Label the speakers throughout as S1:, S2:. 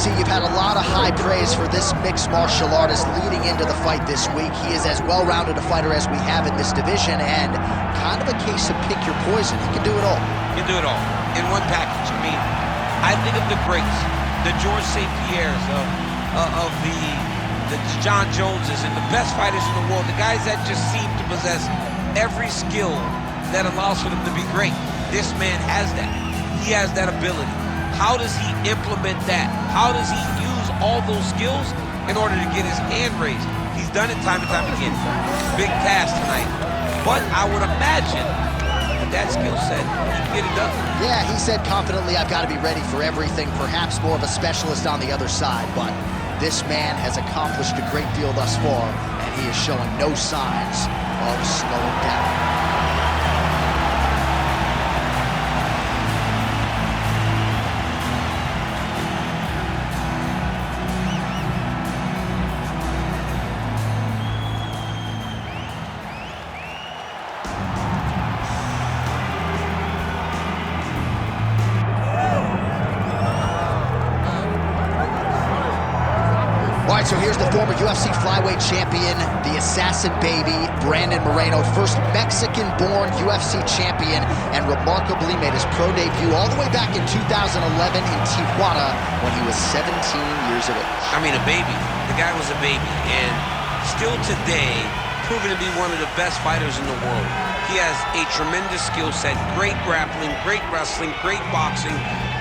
S1: UFC, you've had a lot of high praise for this mixed martial artist leading into the fight this week. He is as well-rounded a fighter as we have in this division, and kind of a case of pick your poison. He can do it all.
S2: He can do it all in one package. I mean, I think of the greats, the George St. Pierres, of the John Joneses, and the best fighters in the world, the guys that just seem to possess every skill that allows for them to be great. This man has that. He has that ability. How does he implement that? How does he use all those skills in order to get his hand raised? He's done it time and time again. Big task tonight. But I would imagine that skill set, he can get it done.
S1: Yeah, he said confidently, I've got to be ready for everything. Perhaps more of a specialist on the other side, but this man has accomplished a great deal thus far, and he is showing no signs of slowing down. So here's the former UFC flyweight champion, the assassin baby, Brandon Moreno, first Mexican-born UFC champion, and remarkably made his pro debut all the way back in 2011 in Tijuana when he was 17 years of age.
S2: I mean, a baby. The guy was a baby, and still today, proven to be one of the best fighters in the world. He has a tremendous skill set, great grappling, great wrestling, great boxing,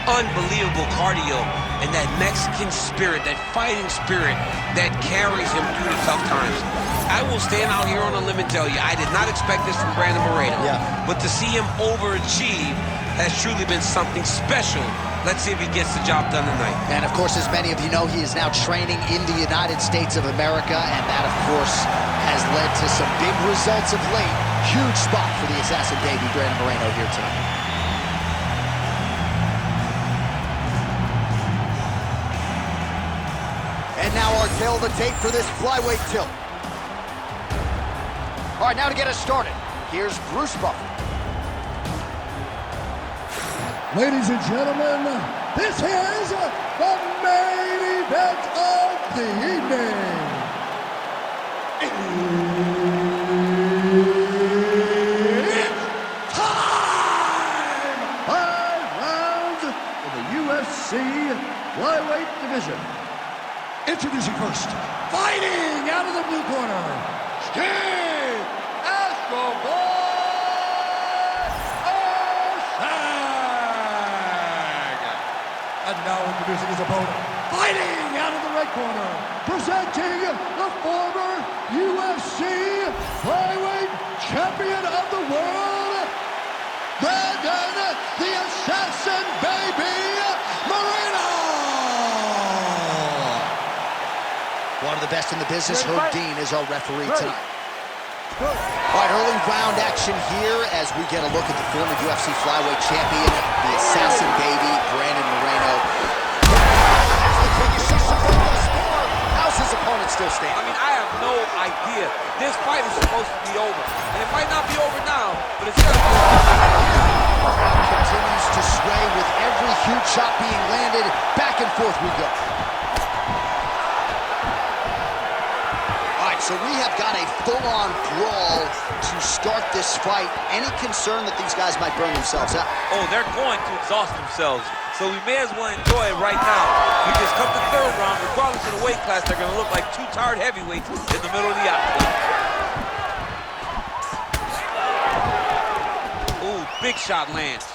S2: unbelievable cardio, and that Mexican spirit, that fighting spirit that carries him through the tough times. I will stand out here on a limb and tell you, I did not expect this from Brandon Moreno.
S1: Yeah.
S2: But to see him overachieve has truly been something special. Let's see if he gets the job done tonight.
S1: And of course, as many of you know, he is now training in the United States of America, and that, of course, has led to some big results of late. Huge spot for the assassin baby, Brandon Moreno, here tonight. And now our tail of the tape for this flyweight tilt. All right, now to get us started, here's Bruce Buffer.
S3: Ladies and gentlemen, this is the main event of the evening. It's time! 5 rounds in the UFC flyweight division. Introducing first, fighting out of the blue corner, Steve Escobar Osag. And now introducing his opponent, fighting out of the red corner, presenting the former UFC flyweight champion of the world, Brandon the Assassin Baby Moreno.
S1: One of the best in the business, Herb Dean, is our referee tonight. All right, early round action here as we get a look at the former UFC flyweight champion, the assassin baby, Brandon Moreno. How's his opponent still standing?
S2: I mean, I have no idea. This fight is supposed to be over. And it might not be over now, but it's going to be over.
S1: Continues to sway with every huge shot being landed. Back and forth we go. So we have got a full-on brawl to start this fight. Any concern that these guys might burn themselves out?
S2: Oh, they're going to exhaust themselves. So we may as well enjoy it right now. Because come the third round, regardless of the weight class, they're going to look like two tired heavyweights in the middle of the octagon. Ooh, big shot lands.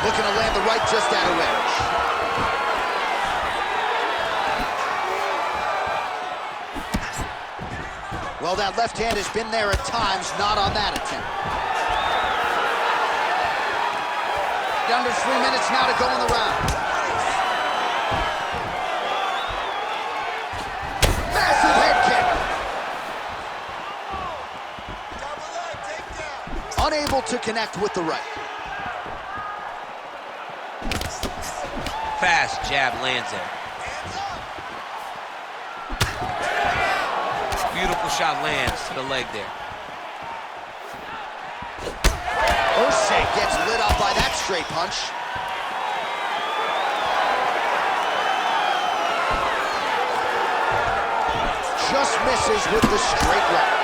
S1: Looking to land the right just out of range. Well, that left hand has been there at times, not on that attempt. Under 3 minutes now to go in the round. Massive head kick. Unable to connect with the right.
S2: Fast jab lands there. Beautiful shot lands to the leg there.
S1: gets lit up by that straight punch. Just misses with the straight right.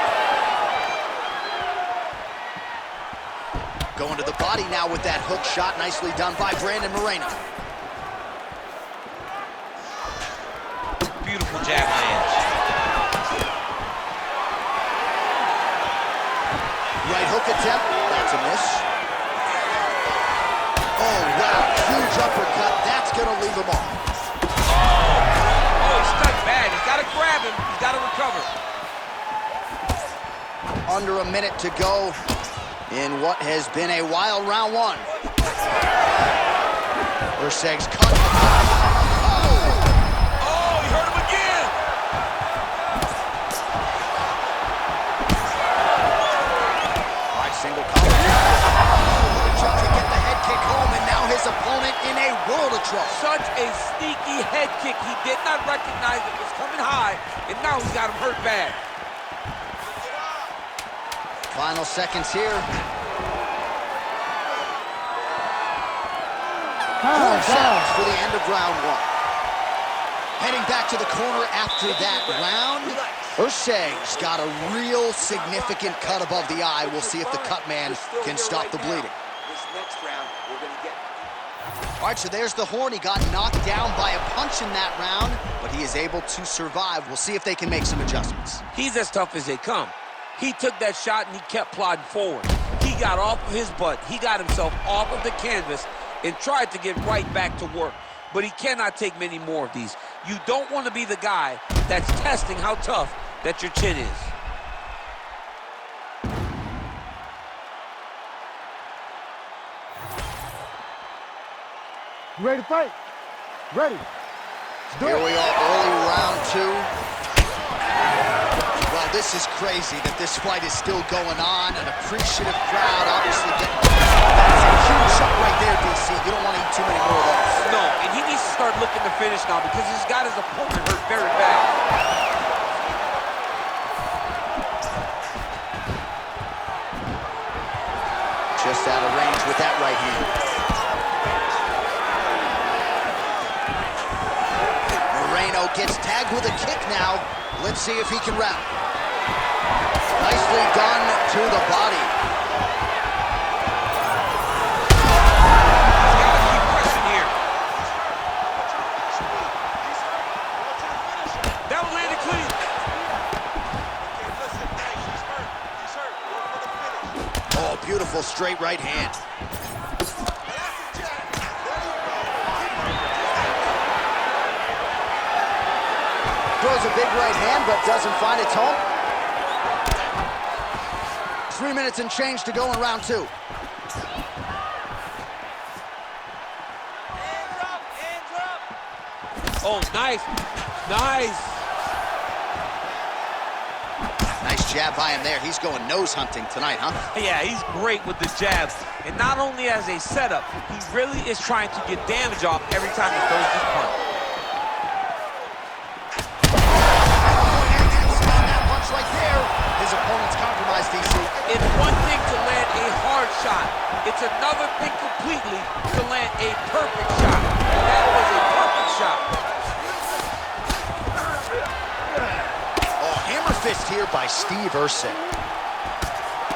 S1: Going to the body now with that hook shot. Nicely done by Brandon Moreno.
S2: Beautiful jab lands.
S1: Right hook attempt. That's a miss. Oh, wow. Huge uppercut. That's going to leave him off.
S2: Oh, he's stuck bad. He's got to grab him. He's got to recover.
S1: Under a minute to go in what has been a wild round one. Urseg's cut.
S2: Oh, he hurt him again.
S1: All right, single collar. Chuck to get the head kick home, and now his opponent in a world of trouble.
S2: Such a sneaky head kick. He did not recognize it was coming high, and now he's got him hurt bad.
S1: Final seconds here. 4 seconds for the end of round one. Heading back to the corner after that round. Urseg's got a real significant cut above the eye. We'll see if the cut man can stop the bleeding.
S4: This next round, we're gonna get.
S1: All right, so there's the horn. He got knocked down by a punch in that round, but he is able to survive. We'll see if they can make some adjustments.
S2: He's as tough as they come. He took that shot and he kept plodding forward. He got off of his butt. He got himself off of the canvas and tried to get right back to work. But he cannot take many more of these. You don't want to be the guy that's testing how tough that your chin is.
S3: You ready to fight? Ready.
S1: Here we are, early round two. Well, this is crazy that this fight is still going on. An appreciative crowd, obviously getting... That's a huge shot right there, DC. You don't want to eat too many more of those.
S2: No, and he needs to start looking to finish now because he's got his opponent hurt very bad.
S1: Just out of range with that right hand. Moreno gets tagged with a kick now. Let's see if he can rally. Nicely done to the body.
S2: He's got to keep pressing here. That was landed clean.
S1: Oh, beautiful straight right hand. Throws a big right hand, but doesn't find its home. 3 minutes and change to go in round two.
S2: Oh, nice. Nice.
S1: Nice jab by him there. He's going nose hunting tonight, huh?
S2: Yeah, he's great with the jabs. And not only as a setup, he really is trying to get damage off every time he throws this punch.
S1: Right there, his opponent's compromised, DC.
S2: It's one thing to land a hard shot. It's another thing completely to land a perfect shot. That was a perfect shot.
S1: Oh, hammer fist here by Steve Urseg.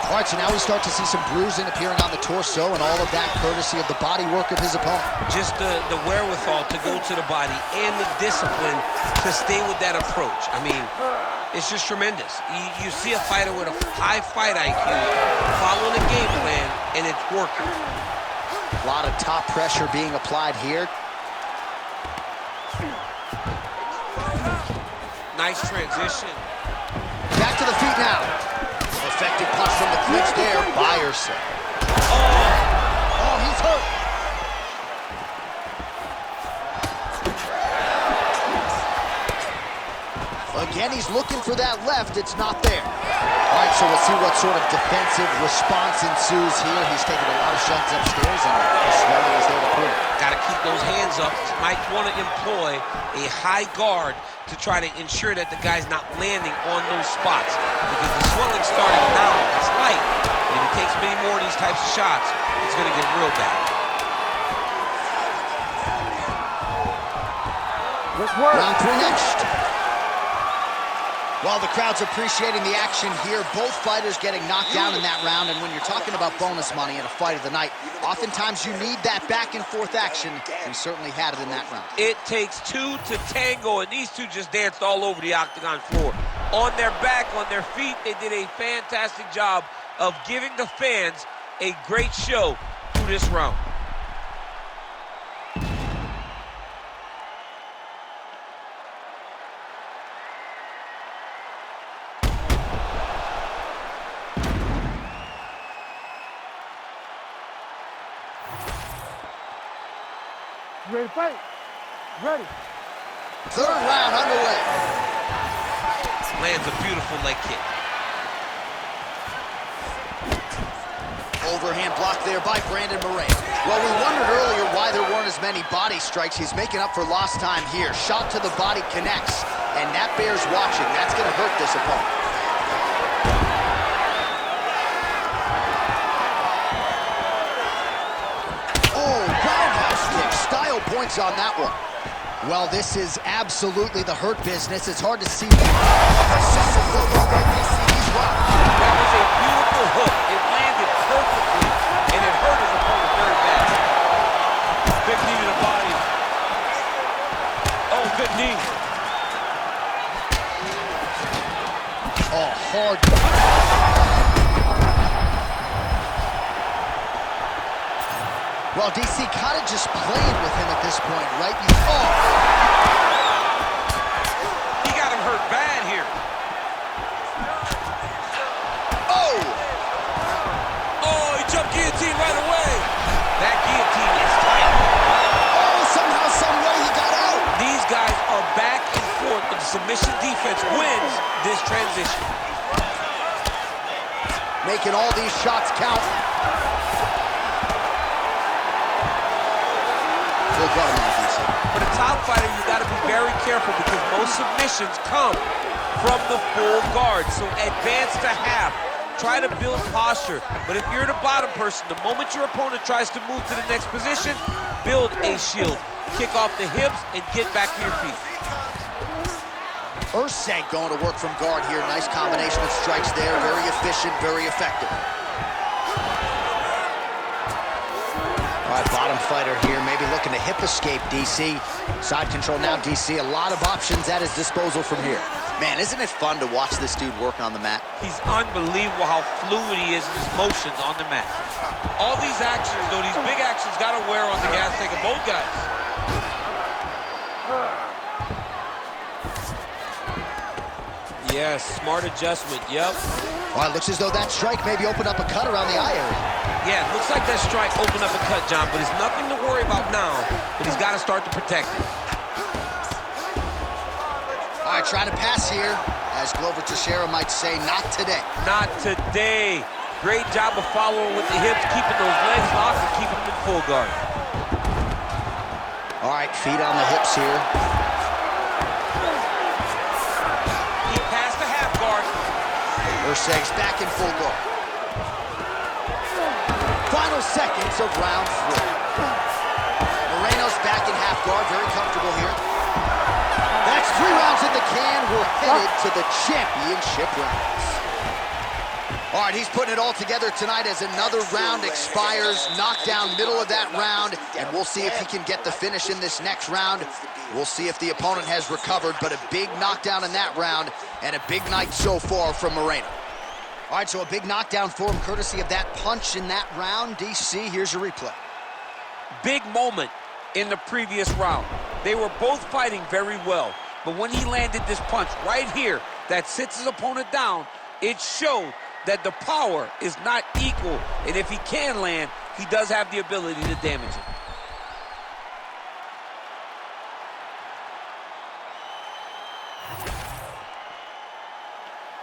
S1: All right, so now we start to see some bruising appearing on the torso, and all of that courtesy of the body work of his opponent.
S2: Just the wherewithal to go to the body and the discipline to stay with that approach. I mean, it's just tremendous. You see a fighter with a high fight IQ following a game plan, and it's working.
S1: A lot of top pressure being applied here.
S2: Nice transition.
S1: Back to the feet now. Effective punch from the clinch there by Urseg. Oh, he's hurt. Again, he's looking for that left. It's not there. All right, so we'll see what sort of defensive response ensues here. He's taking a lot of shots upstairs, and the swelling is there to prove it.
S2: Got to keep those hands up. Might want to employ a high guard to try to ensure that the guy's not landing on those spots, because the swelling's starting now. It's light. And if he takes many more of these types of shots, it's going to get real bad.
S1: Round 3 next. Well, the crowd's appreciating the action here. Both fighters getting knocked down in that round, and when you're talking about bonus money in a fight of the night, oftentimes you need that back-and-forth action. He certainly had it in that round.
S2: It takes two to tango, and these two just danced all over the octagon floor. On their back, on their feet, they did a fantastic job of giving the fans a great show through this round.
S5: Ready to fight? Ready.
S1: Third round underway.
S2: Lands a beautiful leg kick.
S1: Overhand block there by Brandon Moreno. Well, we wondered earlier why there weren't as many body strikes. He's making up for lost time here. Shot to the body connects, and that bears watching. That's going to hurt this opponent. Points on that one. Well, this is absolutely the hurt business. It's hard to see.
S2: That was a beautiful hook. It landed perfectly, and it hurt his opponent very bad. Big knee to the body. Oh, good knee.
S1: Oh, hard. Well, DC kind of just playing with him at this point, right?
S2: He got him hurt bad here.
S1: Oh!
S2: Oh, he jumped guillotine right away. That guillotine is tight.
S1: Oh, somehow, some way he got out.
S2: These guys are back and forth, but the submission defense wins this transition.
S1: Making all these shots count.
S2: For the top fighter, you got to be very careful, because most submissions come from the full guard. So advance to half. Try to build posture. But if you're the bottom person, the moment your opponent tries to move to the next position, build a shield. Kick off the hips and get back to your feet.
S1: Urseg going to work from guard here. Nice combination of strikes there. Very efficient, very effective. All right, bottom fighter here, maybe looking to hip escape, DC. Side control now, DC. A lot of options at his disposal from here. Man, isn't it fun to watch this dude work on the mat?
S2: He's unbelievable how fluid he is in his motions on the mat. All these actions, though, these big actions, got to wear on the gas tank of both guys. Yes, smart adjustment, yep.
S1: Well, it looks as though that strike maybe opened up a cut around the eye area.
S2: Yeah, it looks like that strike opened up a cut, John, but it's nothing to worry about now, but he's got to start to protect it.
S1: All right, trying to pass here. As Glover Teixeira might say, not today.
S2: Not today. Great job of following with the hips, keeping those legs locked and keeping them in full guard.
S1: All right, feet on the hips here.
S2: He passed the half guard.
S1: Urseg's back in full guard. Final seconds of round 3. Moreno's back in half guard, very comfortable here. That's 3 rounds in the can. We're headed to the championship rounds. All right, he's putting it all together tonight as another round expires. Knockdown, middle of that round, and we'll see if he can get the finish in this next round. We'll see if the opponent has recovered, but a big knockdown in that round, and a big night so far from Moreno. All right, so a big knockdown for him, courtesy of that punch in that round. DC, here's your replay.
S2: Big moment in the previous round. They were both fighting very well, but when he landed this punch right here that sits his opponent down, it showed that the power is not equal, and if he can land, he does have the ability to damage it.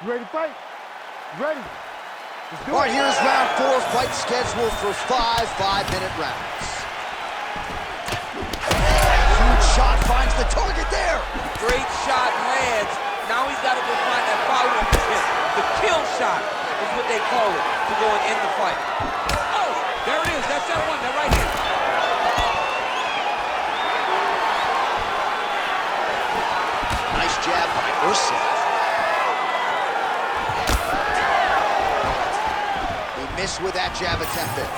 S5: You ready to fight? Ready. Let's do
S1: All right,
S5: it.
S1: here's round 4, fight scheduled for 5 5-minute rounds. Huge shot finds the target there.
S2: Great shot lands. Now he's got to go find that follow-up hit. The kill shot is what they call it to go and end the fight. Oh, there it is. That's that one, that right hand.
S1: Nice jab by Ursa. He missed with that jab attempt there.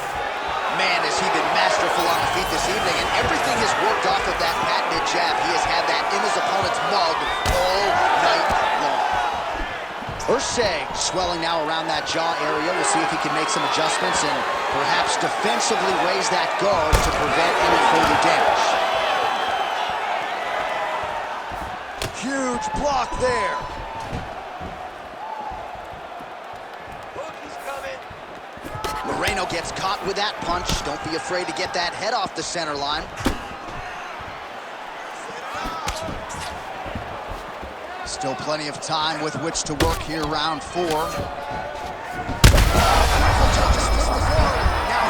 S1: Man, has he been masterful on the feet this evening, and everything has worked off of that patented jab. He has had that in his opponent's mug all night long. Ursay swelling now around that jaw area. We'll see if he can make some adjustments and perhaps defensively raise that guard to prevent any further damage. Huge block there. Moreno gets caught with that punch. Don't be afraid to get that head off the center line. Still plenty of time with which to work here, round 4. Now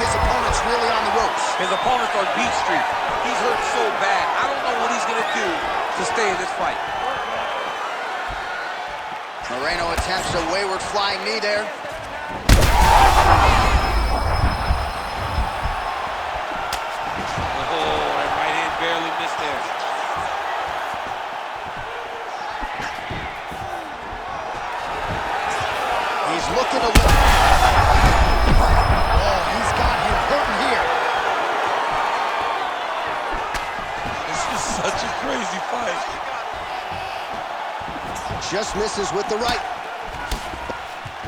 S1: his opponent's really on the ropes.
S2: His opponent's on Beat Street. He's hurt so bad. I don't know what he's going to do to stay in this fight.
S1: Moreno attempts a wayward flying knee there.
S2: Barely missed there.
S1: He's looking to win. Oh, he's got him hurting here.
S2: This is such a crazy fight.
S1: Just misses with the right.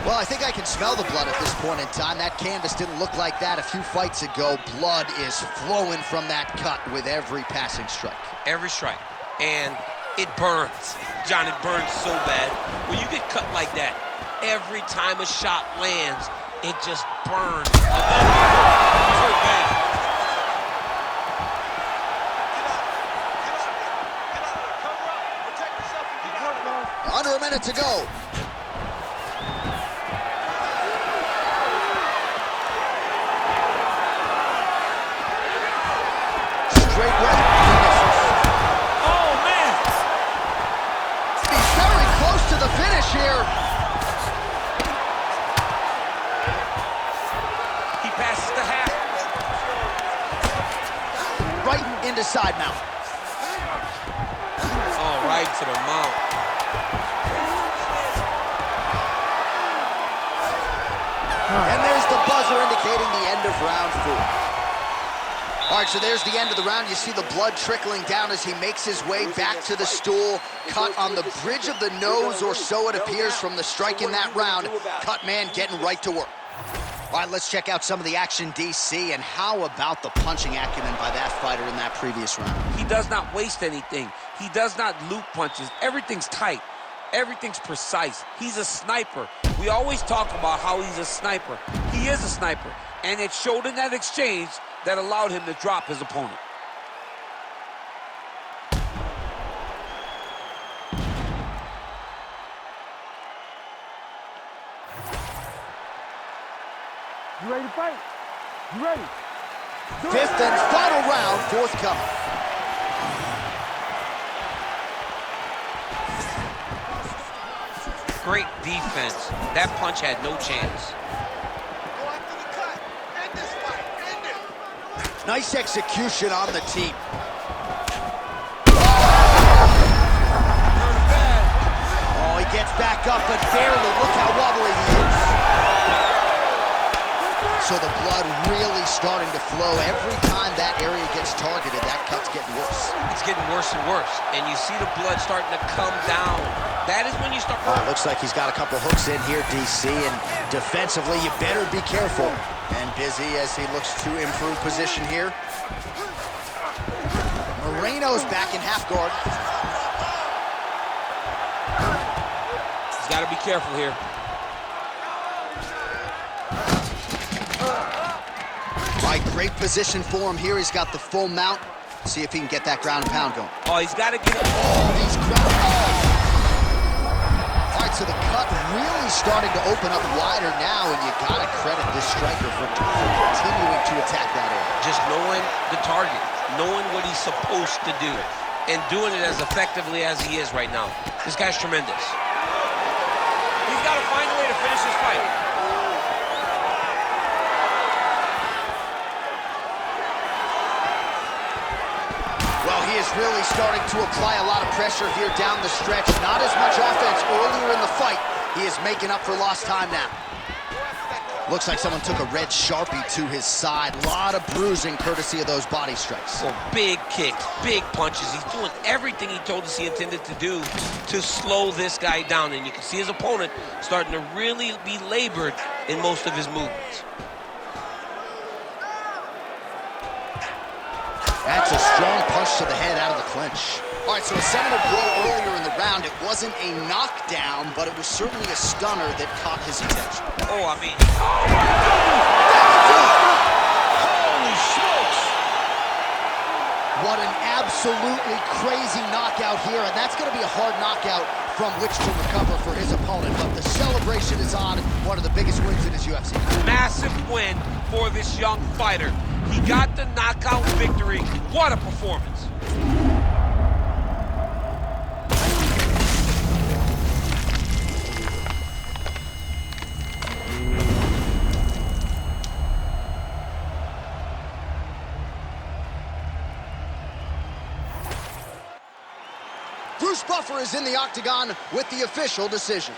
S1: Well, I think I can smell the blood at this point in time. That canvas didn't look like that a few fights ago. Blood is flowing from that cut with every passing strike.
S2: Every strike. And it burns. John, it burns so bad. When you get cut like that, every time a shot lands, it just burns. He's hurt bad.
S1: Under a minute to go. Here.
S2: He passes the half.
S1: Right into side mount.
S2: Oh, right to the mount.
S1: And there's the buzzer indicating the end of round 4. All right, so there's the end of the round. You see the blood trickling down as he makes his way back to the stool. Cut on the bridge of the nose, or so it appears from the strike in that round. Cut man getting right to work. All right, let's check out some of the action, DC, and how about the punching acumen by that fighter in that previous round?
S2: He does not waste anything. He does not loop punches. Everything's tight. Everything's precise. He's a sniper. We always talk about how he's a sniper. He is a sniper, and it showed in that exchange that allowed him to drop his opponent.
S5: You ready to fight? You ready?
S1: Fifth and final round forthcoming.
S2: Great defense. That punch had no chance.
S1: Nice execution on the team. Oh, he gets back up, but barely. Look how wobbly he is. So the blood really starting to flow. Every time that area gets targeted, that cut's getting worse.
S2: It's getting worse and worse. And you see the blood starting to come down. That is when you start...
S1: Looks like he's got a couple hooks in here, DC, and defensively, you better be careful. And busy as he looks to improve position here. Moreno's back in half guard.
S2: He's got to be careful here.
S1: All right, great position for him here. He's got the full mount. See if he can get that ground and pound going.
S2: Oh, he's got to get it.
S1: Oh, he's ground. Oh. All right, so the cut really starting to open up wider now, and you gotta credit this striker for continuing to attack that area.
S2: Just knowing the target, knowing what he's supposed to do, and doing it as effectively as he is right now. This guy's tremendous. He's got to find a way to finish this fight.
S1: Well, he is really starting to apply a lot of pressure here down the stretch. Not as much offense earlier in the fight. He is making up for lost time now. Looks like someone took a red Sharpie to his side. A lot of bruising courtesy of those body strikes.
S2: Oh, big kicks, big punches. He's doing everything he told us he intended to do to slow this guy down. And you can see his opponent starting to really be labored in most of his movements.
S1: That's a strong punch to the head out of the clinch. All right, so a seminal blow earlier in the round. It wasn't a knockdown, but it was certainly a stunner that caught his attention.
S2: Oh, I mean, oh my goodness! Holy smokes!
S1: What an absolutely crazy knockout here, and that's going to be a hard knockout from which to recover for his opponent. But the celebration is on. One of the biggest wins in his UFC.
S2: Massive win for this young fighter. He got the knockout victory. What a performance.
S1: Bruce Buffer is in the octagon with the official decision.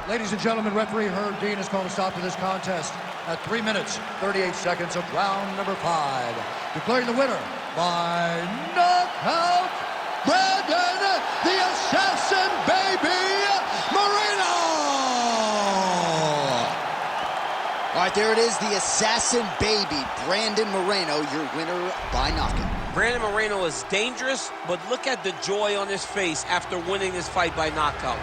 S3: Ladies and gentlemen, referee Herb Dean has called a stop to this contest at 3 minutes, 38 seconds of round number 5. Declaring the winner by knockout, Brandon the Assassin Baby Moreno!
S1: All right, there it is, the Assassin Baby, Brandon Moreno, your winner by knockout.
S2: Brandon Moreno is dangerous, but look at the joy on his face after winning this fight by knockout.